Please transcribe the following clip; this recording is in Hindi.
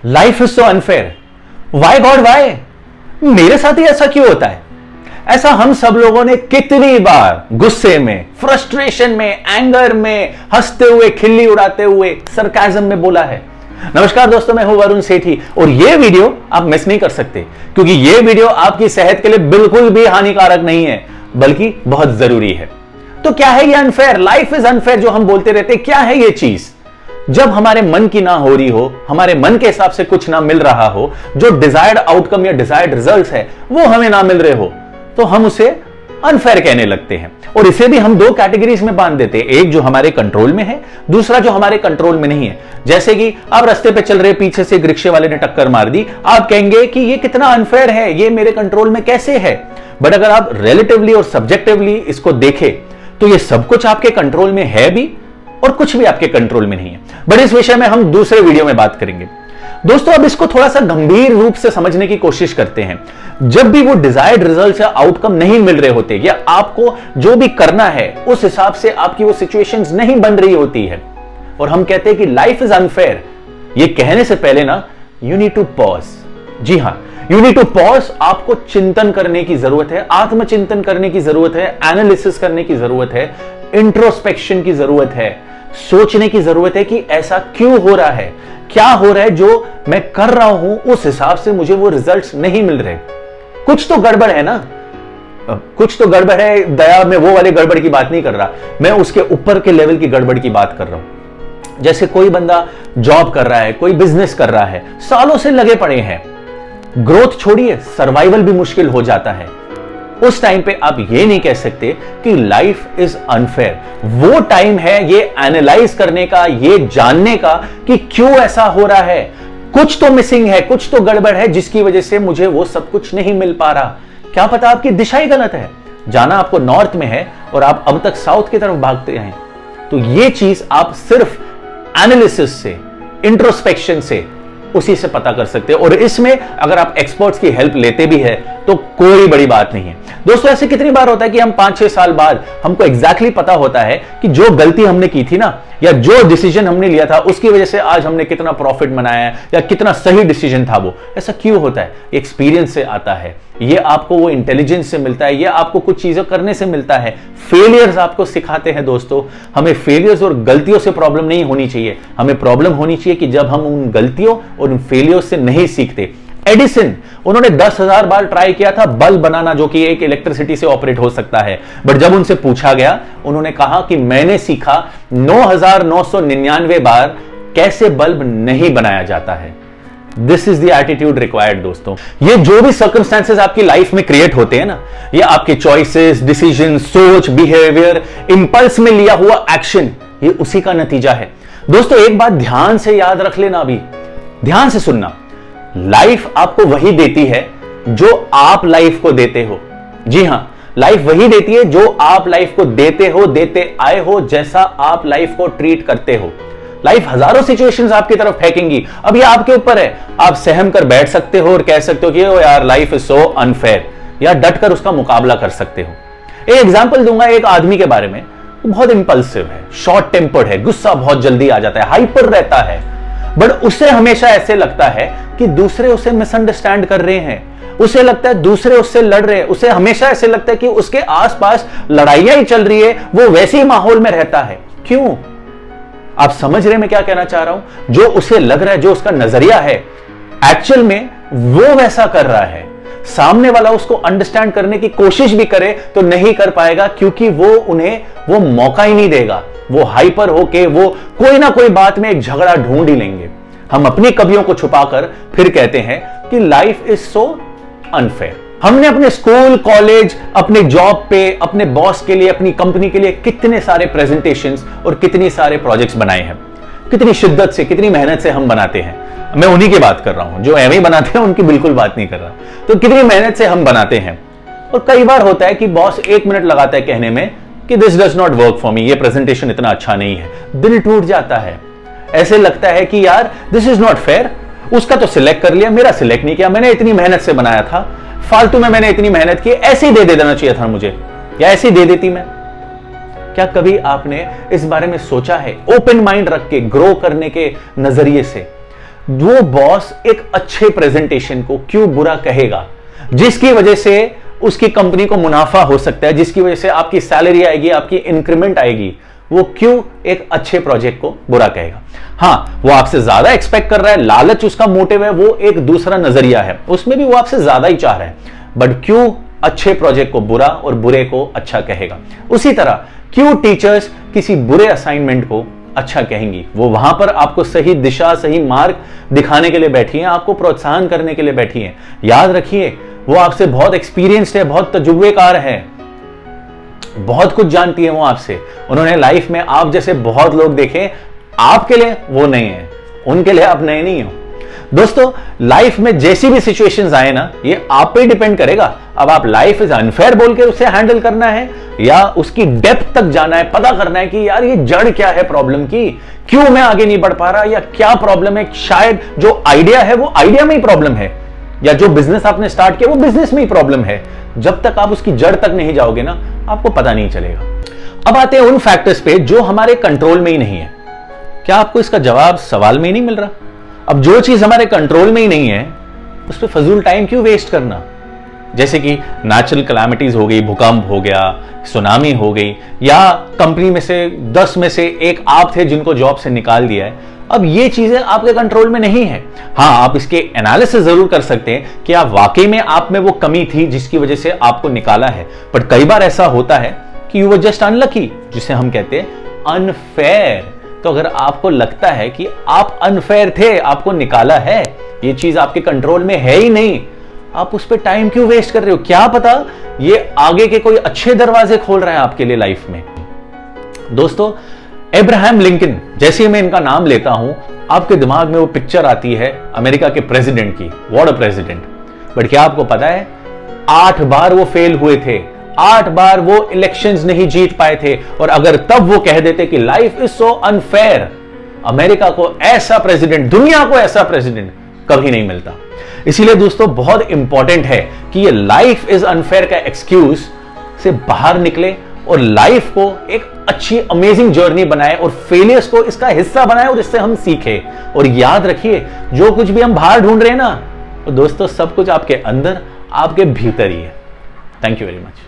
Life is so unfair. Why God why? मेरे साथ ही ऐसा क्यों होता है? ऐसा हम सब लोगों ने कितनी बार गुस्से में, फ्रस्ट्रेशन में, एंगर में, हंसते हुए, खिल्ली उड़ाते हुए, सरकाज़म में बोला है। नमस्कार दोस्तों, मैं हूं वरुण सेठी और यह वीडियो आप मिस नहीं कर सकते क्योंकि यह वीडियो आपकी सेहत के लिए बिल्कुल भी हानिकारक नहीं है बल्कि बहुत जरूरी है। तो क्या है ये अनफेयर? लाइफ इज अनफेयर जो हम बोलते रहते, क्या है ये चीज? जब हमारे मन की ना हो रही हो, हमारे मन के हिसाब से कुछ ना मिल रहा हो, जो डिजायर्ड आउटकम या डिजायर्ड रिजल्ट्स है वो हमें ना मिल रहे हो, तो हम उसे अनफेयर कहने लगते हैं। और इसे भी हम दो कैटेगरीज में बांट देते हैं, एक जो हमारे कंट्रोल में है, दूसरा जो हमारे कंट्रोल में नहीं है। जैसे कि आप रास्ते पे चल रहे, पीछे से एक रिक्शे वाले ने टक्कर मार दी, आप कहेंगे कि ये कितना अनफेयर है, ये मेरे कंट्रोल में कैसे है। बट अगर आप रिलेटिवली और सब्जेक्टिवली इसको देखें तो ये सब कुछ आपके कंट्रोल में है भी और कुछ भी आपके कंट्रोल में नहीं है। बट इस विषय में हम दूसरे वीडियो में बात करेंगे। दोस्तों, अब इसको थोड़ा सा गंभीर रूप से समझने की कोशिश करते हैं। जब भी वो डिजायर्ड रिजल्ट या आउटकम नहीं मिल रहे होते या आपको जो भी करना है उस हिसाब से आपकी वो सिचुएशंस नहीं बन रही होती है और हम कहते हैं कि लाइफ इज अनफेयर, ये कहने से पहले ना यू नीड टू पॉज। जी हां, यू नीड टू पॉज। आपको चिंतन करने की जरूरत है, आत्मचिंतन करने की जरूरत है, एनालिसिस करने की जरूरत है, इंट्रोस्पेक्शन की जरूरत है, सोचने की जरूरत है कि ऐसा क्यों हो रहा है, क्या हो रहा है जो मैं कर रहा हूं उस हिसाब से मुझे वो रिजल्ट्स नहीं मिल रहे। कुछ तो गड़बड़ है ना, कुछ तो गड़बड़ है। दया में वो वाले गड़बड़ की बात नहीं कर रहा, मैं उसके ऊपर के लेवल की गड़बड़ की बात कर रहा हूं। जैसे कोई बंदा जॉब कर रहा है, कोई बिजनेस कर रहा है, सालों से लगे पड़े हैं, ग्रोथ छोड़िए, सर्वाइवल भी मुश्किल हो जाता है। उस टाइम पे आप ये नहीं कह सकते कि लाइफ इज अनफेयर। वो टाइम है ये एनालाइज करने का, ये जानने का कि क्यों ऐसा हो रहा है। कुछ तो मिसिंग है, कुछ तो गड़बड़ है जिसकी वजह से मुझे वो सब कुछ नहीं मिल पा रहा। क्या पता आपकी दिशा ही गलत है, जाना आपको नॉर्थ में है और आप अब तक साउथ की तरफ भागते हैं। तो ये चीज आप सिर्फ एनालिसिस से, इंट्रोस्पेक्शन से, उसी से पता कर सकते हैं। और इसमें अगर आप एक्सपर्ट्स की हेल्प लेते भी है तो कोई बड़ी बात नहीं है। दोस्तों, ऐसे कितनी बार होता है कि हम 5-6 साल बाद हमको एग्जैक्टली पता होता है कि जो गलती हमने की थी ना, या जो डिसीजन हमने लिया था उसकी वजह से आज हमने कितना प्रॉफिट बनाया या कितना सही डिसीजन था वो। ऐसा क्यों होता है? एक्सपीरियंस से आता है, ये आपको वो इंटेलिजेंस से मिलता है, ये आपको कुछ चीजें करने से मिलता है। फेलियर्स आपको सिखाते हैं। दोस्तों, हमें फेलियर्स और गलतियों से प्रॉब्लम नहीं होनी चाहिए, हमें प्रॉब्लम होनी चाहिए कि जब हम उन गलतियों और उन फेलियर्स से नहीं सीखते। एडिसन, उन्होंने 10,000 बार ट्राई किया था बल्ब बनाना जो कि एक इलेक्ट्रिसिटी से ऑपरेट हो सकता है, बट जब उनसे पूछा गया उन्होंने कहा कि मैंने सीखा 9,999 बार कैसे बल्ब नहीं बनाया जाता है। This is the attitude required. दोस्तों, ये जो भी सर्कमस्टेंसेस आपकी लाइफ में क्रिएट होते हैं ना, ये आपके चॉइसेस, डिसीजन, सोच, बिहेवियर, इंपल्स में लिया हुआ एक्शन, ये उसी का नतीजा है। दोस्तों, एक बात ध्यान से याद रख लेना, अभी ध्यान से सुनना। लाइफ आपको वही देती है जो आप लाइफ को देते हो। जी हां, लाइफ वही देती है जो आप लाइफ को देते हो, देते आए हो, जैसा आप लाइफ को ट्रीट करते हो। लाइफ हजारों सिचुएशंस आपकी तरफ फेंकेंगी, अब ये आपके ऊपर है। आप सहम कर बैठ सकते हो और कह सकते हो कि ओ यार लाइफ इज सो अनफेयर, या डट कर उसका मुकाबला कर सकते हो। एक एग्जांपल दूंगा एक आदमी के बारे में, बहुत इंपल्सिव है, शॉर्ट टेम्पर्ड है, गुस्सा बहुत जल्दी आ जाता है, हाइपर रहता है, बट उसे हमेशा ऐसे लगता है कि दूसरे उसे मिसअंडरस्टैंड कर रहे हैं, उसे लगता है दूसरे उससे लड़ रहे हैं, उसे हमेशा ऐसे लगता है कि उसके आसपास लड़ाइयां ही चल रही है, वो वैसे ही माहौल में रहता है। क्यों? आप समझ रहे मैं क्या कहना चाह रहा हूं? जो उसे लग रहा है, जो उसका नजरिया है, एक्चुअल में वो वैसा कर रहा है। सामने वाला उसको अंडरस्टैंड करने की कोशिश भी करे तो नहीं कर पाएगा क्योंकि वो उन्हें वो मौका ही नहीं देगा। वो हाइपर होके वो कोई ना कोई बात में एक झगड़ा ढूंढ ही लेंगे। हम अपनी कमियों को छुपाकर फिर कहते हैं कि लाइफ इज सो अनफेयर। हमने अपने स्कूल, कॉलेज, अपने जॉब पे, अपने बॉस के लिए, अपनी कंपनी के लिए कितने सारे प्रेजेंटेशंस और कितने सारे प्रोजेक्ट्स बनाए हैं। कितनी शिद्दत से, कितनी मेहनत से हम बनाते हैं। मैं उन्हीं की बात कर रहा हूं जो एवं बनाते हैं, उनकी बिल्कुल बात नहीं कर रहा। तो कितनी मेहनत से हम बनाते हैं। और कई बार होता है कि बॉस 1 मिनट लगाता है कहने में कि this does not work for me, ये प्रेजेंटेशन इतना अच्छा नहीं है। दिल टूट जाता है, ऐसे लगता है कि यार दिस इज नॉट फेयर, उसका तो सिलेक्ट कर लिया, मेरा सिलेक्ट नहीं किया, मैंने इतनी मेहनत से बनाया था, फालतू में मैंने इतनी मेहनत की, ऐसे ही दे देना चाहिए था मुझे, या ऐसे ही दे देती मैं। क्या कभी आपने इस बारे में सोचा है, ओपन माइंड रख के, ग्रो करने के नजरिए से? वो बॉस एक अच्छे प्रेजेंटेशन को क्यों बुरा कहेगा, जिसकी वजह से उसकी कंपनी को मुनाफा हो सकता है, जिसकी वजह से आपकी सैलरी आएगी, आपकी इंक्रीमेंट आएगी, वो क्यों एक अच्छे प्रोजेक्ट को बुरा कहेगा। हां, वो आपसे ज्यादा एक्सपेक्ट कर रहा है, लालच उसका मोटिव है, वो एक दूसरा नजरिया है, उसमें भी वो आपसे ज्यादा ही चाह रहा है, बट क्यों अच्छे प्रोजेक्ट को बुरा और बुरे को अच्छा कहेगा। उसी तरह क्यों टीचर्स किसी बुरे असाइनमेंट को अच्छा कहेंगी। वो वहां पर आपको सही दिशा, सही मार्ग दिखाने के लिए बैठी हैं, आपको प्रोत्साहन करने के लिए बैठी हैं। याद रखिए, वो आपसे बहुत एक्सपीरियंस्ड है, बहुत तजुर्बेकार है, बहुत कुछ जानती है वो आपसे। उन्होंने लाइफ में आप जैसे बहुत लोग देखे, आपके लिए वो नहीं है, उनके लिए आप नए नहीं हो। दोस्तों, लाइफ में जैसी भी सिचुएशंस आए ना, ये आप पे डिपेंड करेगा। अब आप लाइफ इज अनफेयर बोल के उसे हैंडल करना है, या उसकी डेप्थ तक जाना है, पता करना है कि यार ये जड़ क्या है प्रॉब्लम की, क्यों मैं आगे नहीं बढ़ पा रहा, या क्या प्रॉब्लम है। शायद जो आइडिया है वो आइडिया में ही प्रॉब्लम है, या जो बिजनेस आपने स्टार्ट किया वो बिजनेस में ही प्रॉब्लम है। जब तक आप उसकी जड़ तक नहीं जाओगे ना, आपको पता नहीं चलेगा। अब आते हैं उन फैक्टर्स पे जो हमारे कंट्रोल में ही नहीं है। क्या आपको इसका जवाब सवाल में ही नहीं मिल रहा? अब जो चीज हमारे कंट्रोल में ही नहीं है, उस पर फजूल टाइम क्यों वेस्ट करना। जैसे कि नेचुरल कैलामिटीज हो गई, भूकंप हो गया, सुनामी हो गई, या कंपनी में से 10 में से एक आप थे जिनको जॉब से निकाल दिया है। अब ये चीजें आपके कंट्रोल में नहीं है। हां, आप इसके एनालिसिस जरूर कर सकते हैं कि आप वाकई में आप में वो कमी थी जिसकी वजह से आपको निकाला है, बट कई बार ऐसा होता है कि यू वर जस्ट अनलकी, जिसे हम कहते हैं अनफेयर। तो अगर आपको लगता है कि आप अनफेयर थे, आपको निकाला है, ये चीज आपके कंट्रोल में है ही नहीं, आप उस पर टाइम क्यों वेस्ट कर रहे हो? क्या पता ये आगे के कोई अच्छे दरवाजे खोल रहा है आपके लिए लाइफ में। दोस्तों, अब्राहम लिंकन, जैसे ही मैं इनका नाम लेता हूं, आपके दिमाग में वो पिक्चर आती है अमेरिका के प्रेसिडेंट की। What a president. बट क्या आपको पता है, 8 बार वो फेल हुए थे, 8 बार वो इलेक्शंस नहीं जीत पाए थे। और अगर तब वो कह देते कि life is so unfair, America को ऐसा प्रेसिडेंट, दुनिया को ऐसा प्रेसिडेंट कभी नहीं मिलता। इसीलिए दोस्तों, बहुत इंपॉर्टेंट है कि ये लाइफ इज अनफेयर का एक्सक्यूज से बाहर निकले और लाइफ को एक अच्छी अमेजिंग जर्नी बनाए और फेलियर्स को इसका हिस्सा बनाए और इससे हम सीखे। और याद रखिए, जो कुछ भी हम बाहर ढूंढ रहे हैं ना, तो दोस्तों सब कुछ आपके अंदर, आपके भीतर ही है। Thank you very much.